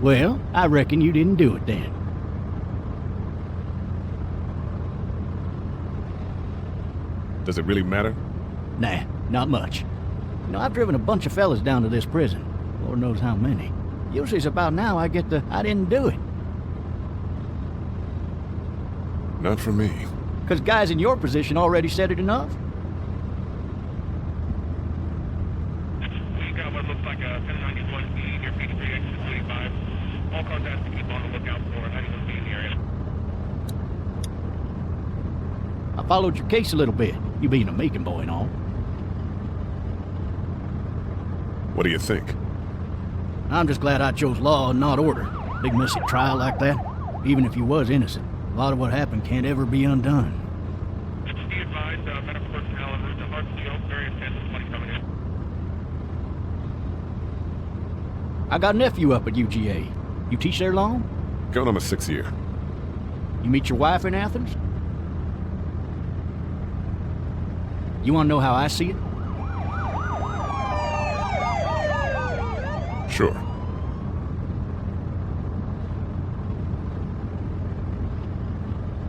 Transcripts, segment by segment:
Well, I reckon you didn't do it then. Does it really matter? Nah, not much. You know, I've driven a bunch of fellas down to this prison. Lord knows how many. Usually it's about now I get the, I didn't do it. Not for me. Because guys in your position already said it enough. We got what looks like a 1091E near P3 exit 45. All cars have to keep on the lookout for anyone be in the area. I followed your case a little bit, you being a Macon boy and all. What do you think? I'm just glad I chose law and not order. Big messy trial like that, even if you was innocent. A lot of what happened can't ever be undone. Be advised, medical personnel en route to Hartsfield. Very intense with money coming in. I got a nephew up at UGA. You teach there long? Going on my 6th year. You meet your wife in Athens? You want to know how I see it? Sure.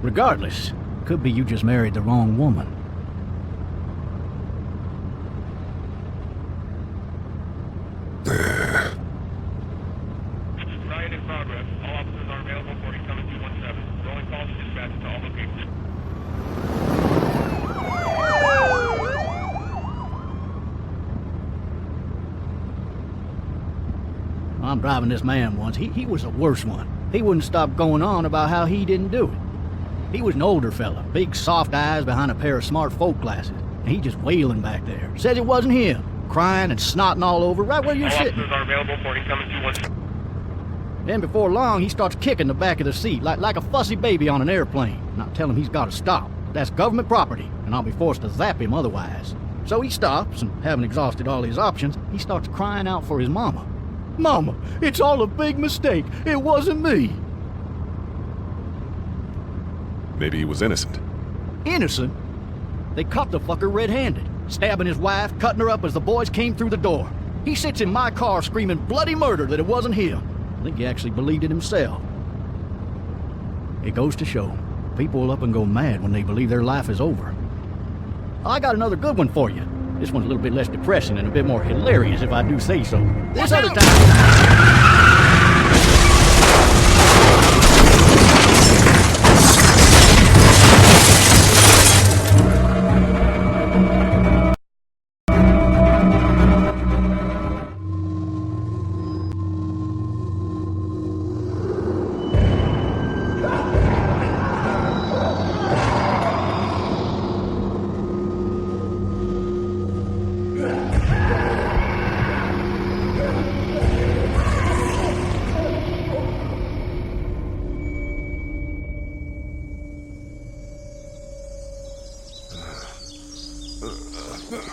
Regardless, could be you just married the wrong woman. Riot in progress. All officers are available for incoming 217. Rolling calls to dispatch to all locations. I'm driving this man once. He was the worst one. He wouldn't stop going on about how he didn't do it. He was an older fella, big soft eyes behind a pair of smart folk glasses. And he just wailing back there. Says it wasn't him. Crying and snotting all over right where you're All sitting. officers are available for incoming 217. Then before long, he starts kicking the back of the seat like a fussy baby on an airplane. And I tell him he's got to stop. That's government property, and I'll be forced to zap him otherwise. So he stops, and having exhausted all his options, he starts crying out for his mama. Mama, it's all a big mistake. It wasn't me. Maybe he was innocent. Innocent? They caught the fucker red-handed, stabbing his wife, cutting her up as the boys came through the door. He sits in my car screaming bloody murder that it wasn't him. I think he actually believed it himself. It goes to show, people will up and go mad when they believe their life is over. I got another good one for you. This one's a little bit less depressing and a bit more hilarious if I do say so. This other time...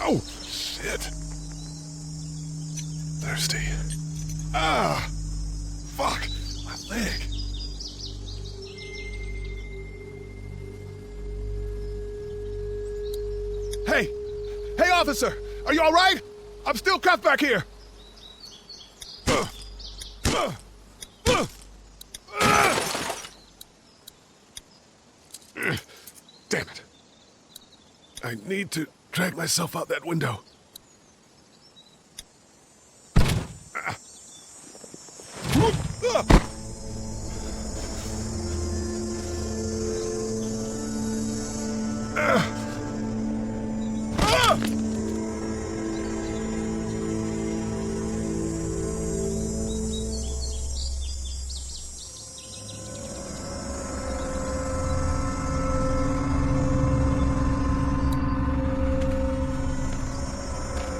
Oh, shit. Thirsty. Ah! Fuck! My leg. Hey! Hey, officer! Are you alright? I'm still cuffed back here! Damn it. I need to drag myself out that window.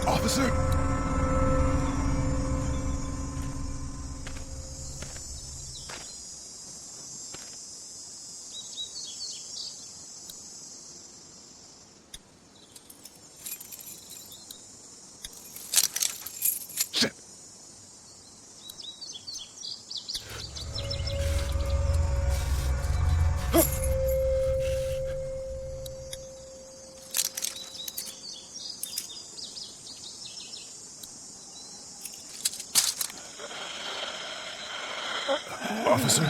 Officer? Shit. officer.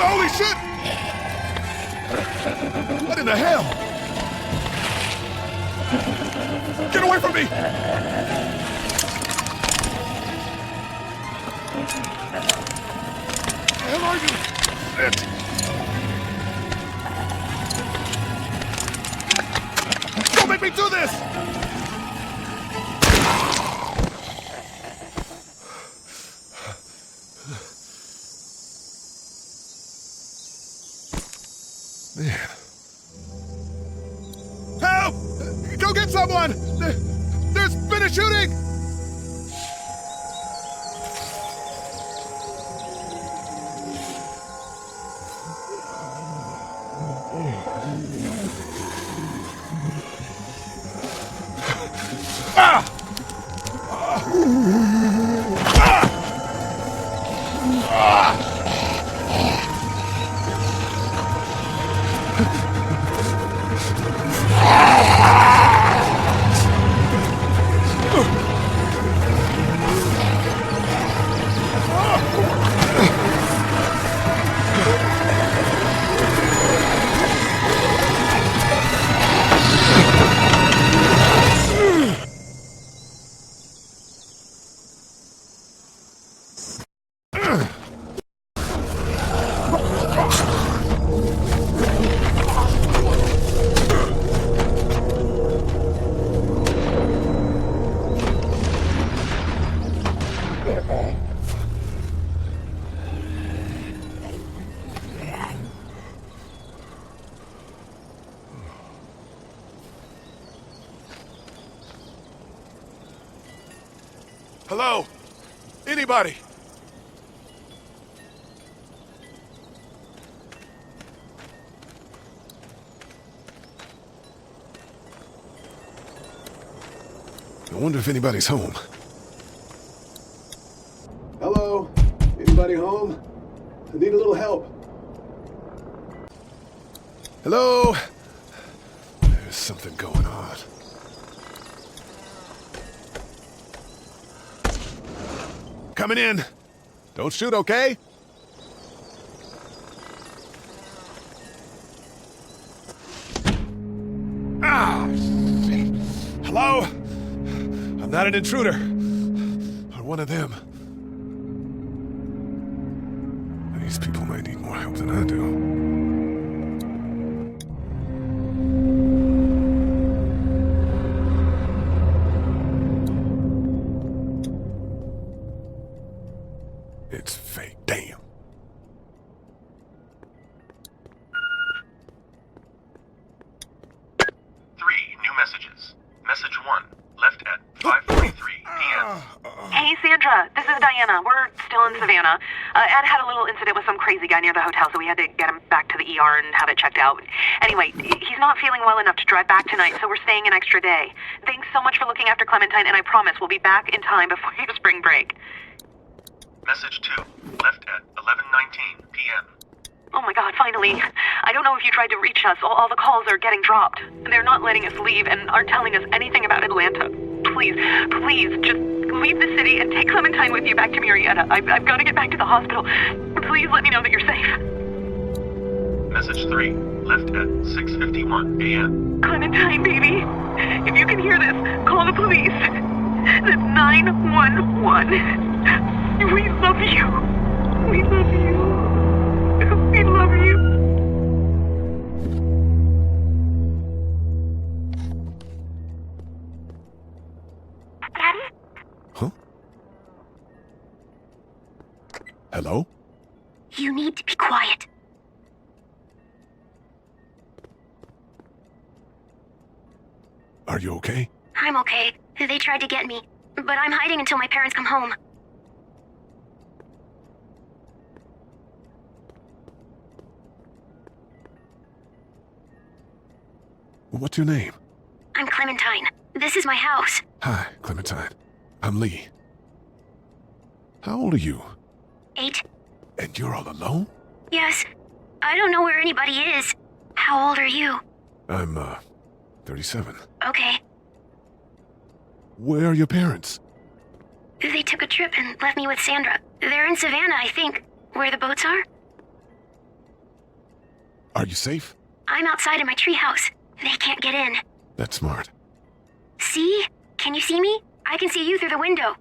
Holy shit! What in the hell? Get away from me! The hell are you? Shit! Don't make me do this! Man. Help! Go get someone! There's been a shooting! Ah! Hello? Anybody? I wonder if anybody's home. Hello? Anybody home? I need a little help. Hello? There's something going on. Coming in. Don't shoot, okay? Ah, shit. Hello? I'm not an intruder. Or one of them. These people might need more help than I do. It's fake. Damn. Three new messages. Message 1, left at 5:43 p.m. Hey, Sandra, this is Diana. We're still in Savannah. Ed had a little incident with some crazy guy near the hotel, so we had to get him back to the ER and have it checked out. Anyway, he's not feeling well enough to drive back tonight, so we're staying an extra day. Thanks so much for looking after Clementine, and I promise we'll be back in time before your spring break. Message 2, left at 11:19 p.m. Oh my god, finally. I don't know if you tried to reach us. All the calls are getting dropped. They're not letting us leave and aren't telling us anything about Atlanta. Please, just leave the city and take Clementine with you back to Murrieta. I've got to get back to the hospital. Please let me know that you're safe. Message 3, left at 6:51 a.m. Clementine, baby. If you can hear this, call the police. That's 911. We love you. We love you. We love you. Daddy? Huh? Hello? You need to be quiet. Are you okay? I'm okay. They tried to get me, but I'm hiding until my parents come home. What's your name? I'm Clementine. This is my house. Hi, Clementine. I'm Lee. How old are you? 8. And you're all alone? Yes. I don't know where anybody is. How old are you? I'm, 37. Okay. Where are your parents? They took a trip and left me with Sandra. They're in Savannah, I think, where the boats are. Are you safe? I'm outside in my treehouse. They can't get in. That's smart. See? Can you see me? I can see you through the window.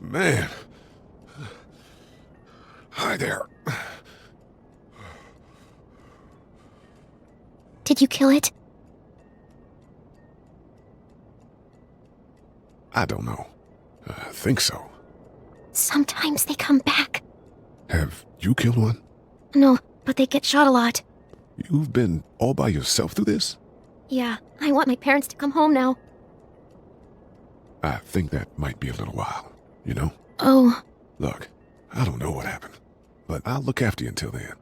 Man. Hi there. Did you kill it? I don't know. I think so. Sometimes they come back. Have you killed one? No, but they get shot a lot. You've been all by yourself through this? Yeah, I want my parents to come home now. I think that might be a little while, you know? Oh, Look, I don't know what happened, but I'll look after you until then.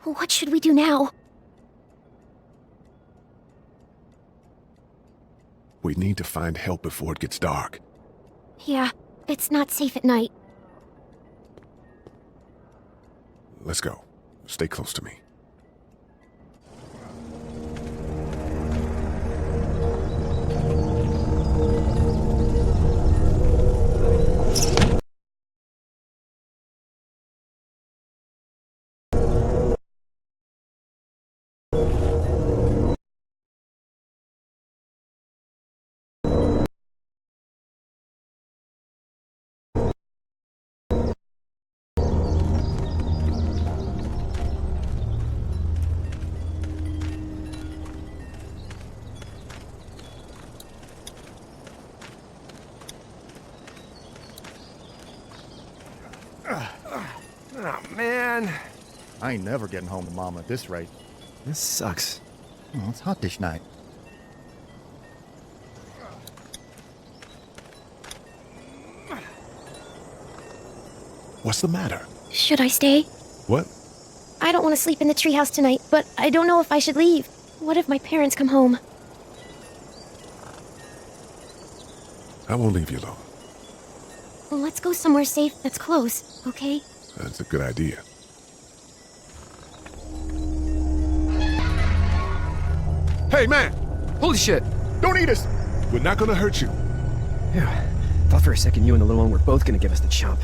what should we do now? We need to find help before it gets dark. Yeah, it's not safe at night. Let's go. Stay close to me. Oh, man. I ain't never getting home to Mama at this rate. This sucks. Well, it's hot dish night. What's the matter? Should I stay? What? I don't want to sleep in the treehouse tonight, but I don't know if I should leave. What if my parents come home? I won't leave you alone. Well, let's go somewhere safe that's close, okay? That's a good idea. Hey, man! Holy shit. Don't eat us! We're not gonna hurt you. Yeah. Thought for a second you and the little one were both gonna give us the chump.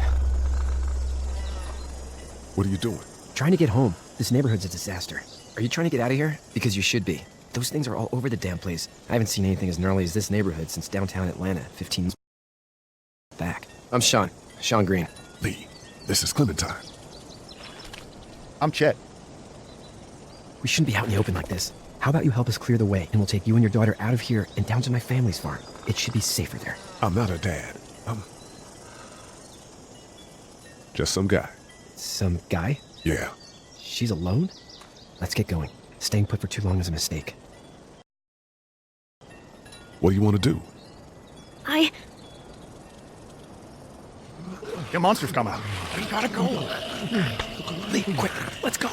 What are you doing? Trying to get home. This neighborhood's a disaster. Are you trying to get out of here? Because you should be. Those things are all over the damn place. I haven't seen anything as gnarly as this neighborhood since downtown Atlanta, 15 years back. I'm Sean. Sean Green. Lee, this is Clementine. I'm Chet. We shouldn't be out in the open like this. How about you help us clear the way, and we'll take you and your daughter out of here and down to my family's farm. It should be safer there. I'm not her dad. I'm just some guy. Some guy? Yeah. She's alone? Let's get going. Staying put for too long is a mistake. What do you want to do? Your monster's coming. We gotta go. Lee, quick, let's go.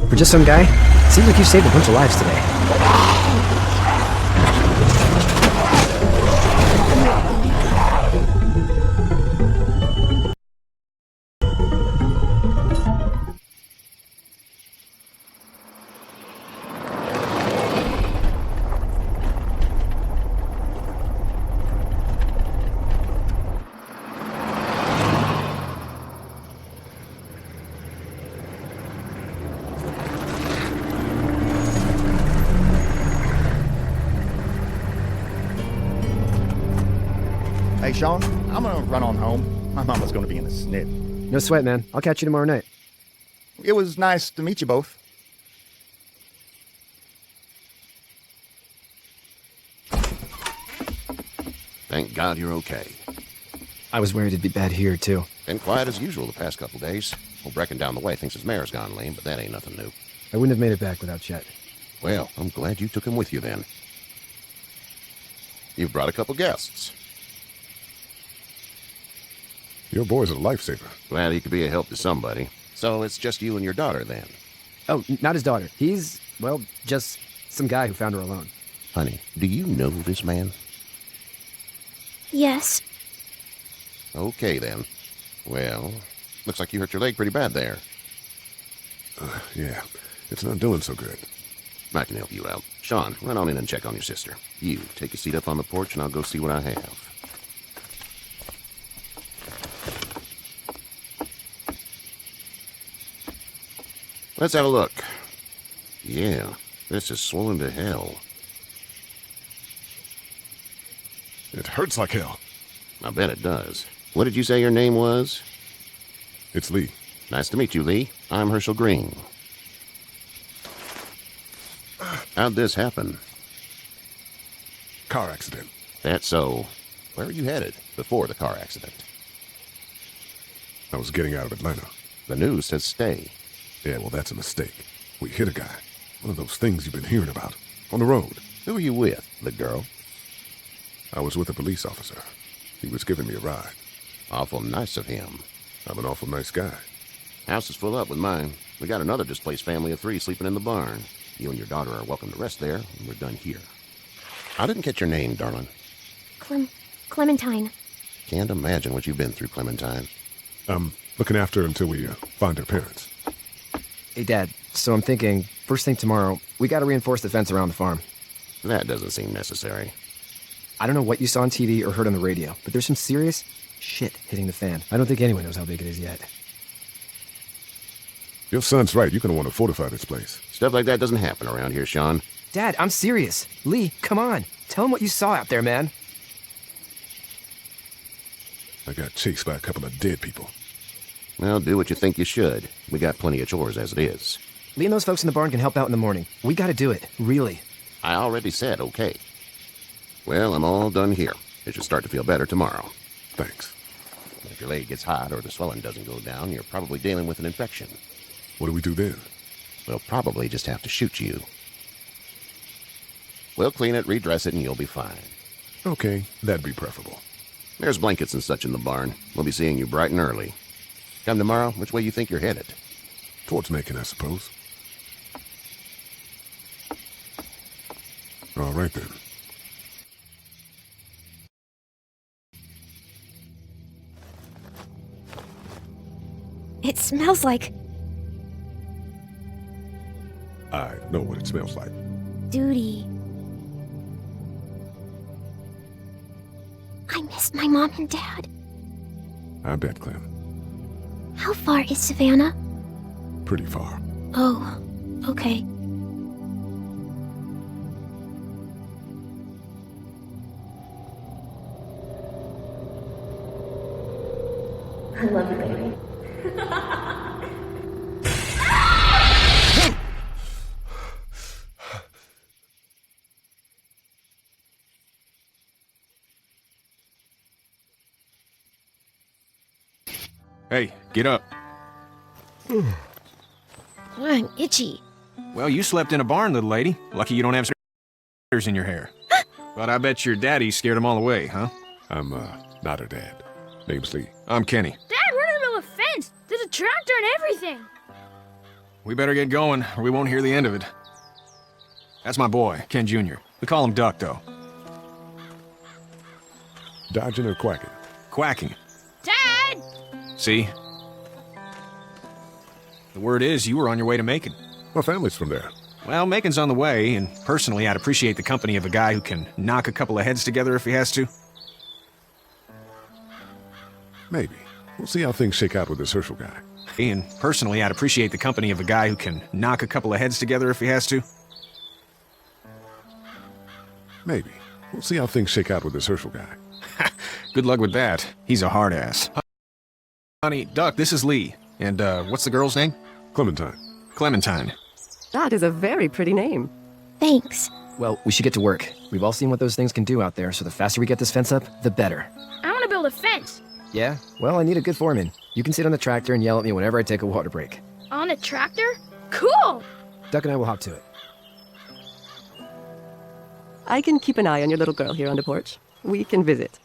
For just some guy, seems like you saved a bunch of lives today. Hey, Sean, I'm gonna run on home. My mama's gonna be in a snit. No sweat, man. I'll catch you tomorrow night. It was nice to meet you both. Thank God you're okay. I was worried it'd be bad here, too. Been quiet as usual the past couple days. Old Brecken down the way thinks his mare's gone lame, but that ain't nothing new. I wouldn't have made it back without Chet. Well, I'm glad you took him with you then. You've brought a couple guests. Your boy's a lifesaver. Glad he could be a help to somebody. So it's just you and your daughter then? Oh, not his daughter. He's, well, just some guy who found her alone. Honey, do you know this man? Yes. Okay then. Well, looks like you hurt your leg pretty bad there. Yeah, it's not doing so good. I can help you out. Sean, run on in and check on your sister. You, take a seat up on the porch and I'll go see what I have. Let's have a look. Yeah, this is swollen to hell. It hurts like hell. I bet it does. What did you say your name was? It's Lee. Nice to meet you, Lee. I'm Herschel Green. How'd this happen? Car accident. That's so. Where were you headed before the car accident? I was getting out of Atlanta. The news says stay. Yeah, well, that's a mistake. We hit a guy. One of those things you've been hearing about. On the road. Who were you with? The girl? I was with a police officer. He was giving me a ride. Awful nice of him. I'm an awful nice guy. House is full up with mine. We got another displaced family of 3 sleeping in the barn. You and your daughter are welcome to rest there, and we're done here. I didn't get your name, darling. Clementine. Can't imagine what you've been through, Clementine. I'm looking after her until we find her parents. Hey, Dad, so I'm thinking, first thing tomorrow, we gotta reinforce the fence around the farm. That doesn't seem necessary. I don't know what you saw on TV or heard on the radio, but there's some serious shit hitting the fan. I don't think anyone knows how big it is yet. Your son's right. You're going to want to fortify this place. Stuff like that doesn't happen around here, Sean. Dad, I'm serious. Lee, come on. Tell him what you saw out there, man. I got chased by a couple of dead people. Well, do what you think you should. We got plenty of chores as it is. Lee and those folks in the barn can help out in the morning. We gotta do it, really. I already said okay. Well, I'm all done here. It should start to feel better tomorrow. Thanks. If your leg gets hot or the swelling doesn't go down, you're probably dealing with an infection. What do we do then? We'll probably just have to shoot you. We'll clean it, redress it, and you'll be fine. Okay, that'd be preferable. There's blankets and such in the barn. We'll be seeing you bright and early. Come tomorrow, which way you think you're headed? Towards Macon, I suppose. All right, then. It smells like I know what it smells like. duty. I miss my mom and dad. I bet, Clem. How far is Savannah? Pretty far. Oh, okay. I love you, baby. Hey, get up. I'm itchy. Well, you slept in a barn, little lady. Lucky you don't have stairs in your hair. But I bet your daddy scared them all away, huh? I'm, not her dad. Name's Lee. I'm Kenny. Dad, we're in the middle of a fence. There's a tractor and everything. We better get going, or we won't hear the end of it. That's my boy, Ken Jr. We call him Duck, though. Dodging or quacking? Quacking. Dad! See? The word is you were on your way to Macon. My family's from there. Well, Macon's on the way, and personally, I'd appreciate the company of a guy who can knock a couple of heads together if he has to. Maybe. We'll see how things shake out with this Herschel guy. And personally, I'd appreciate the company of a guy who can knock a couple of heads together if he has to. Maybe. We'll see how things shake out with this Herschel guy. Good Good luck with that. He's a hard ass. Honey, Duck, this is Lee. And, what's the girl's name? Clementine. Clementine. That is a very pretty name. Thanks. Well, we should get to work. We've all seen what those things can do out there, so the faster we get this fence up, the better. I want to build a fence. Yeah? Well, I need a good foreman. You can sit on the tractor and yell at me whenever I take a water break. On a tractor? Cool! Duck and I will hop to it. I can keep an eye on your little girl here on the porch. We can visit.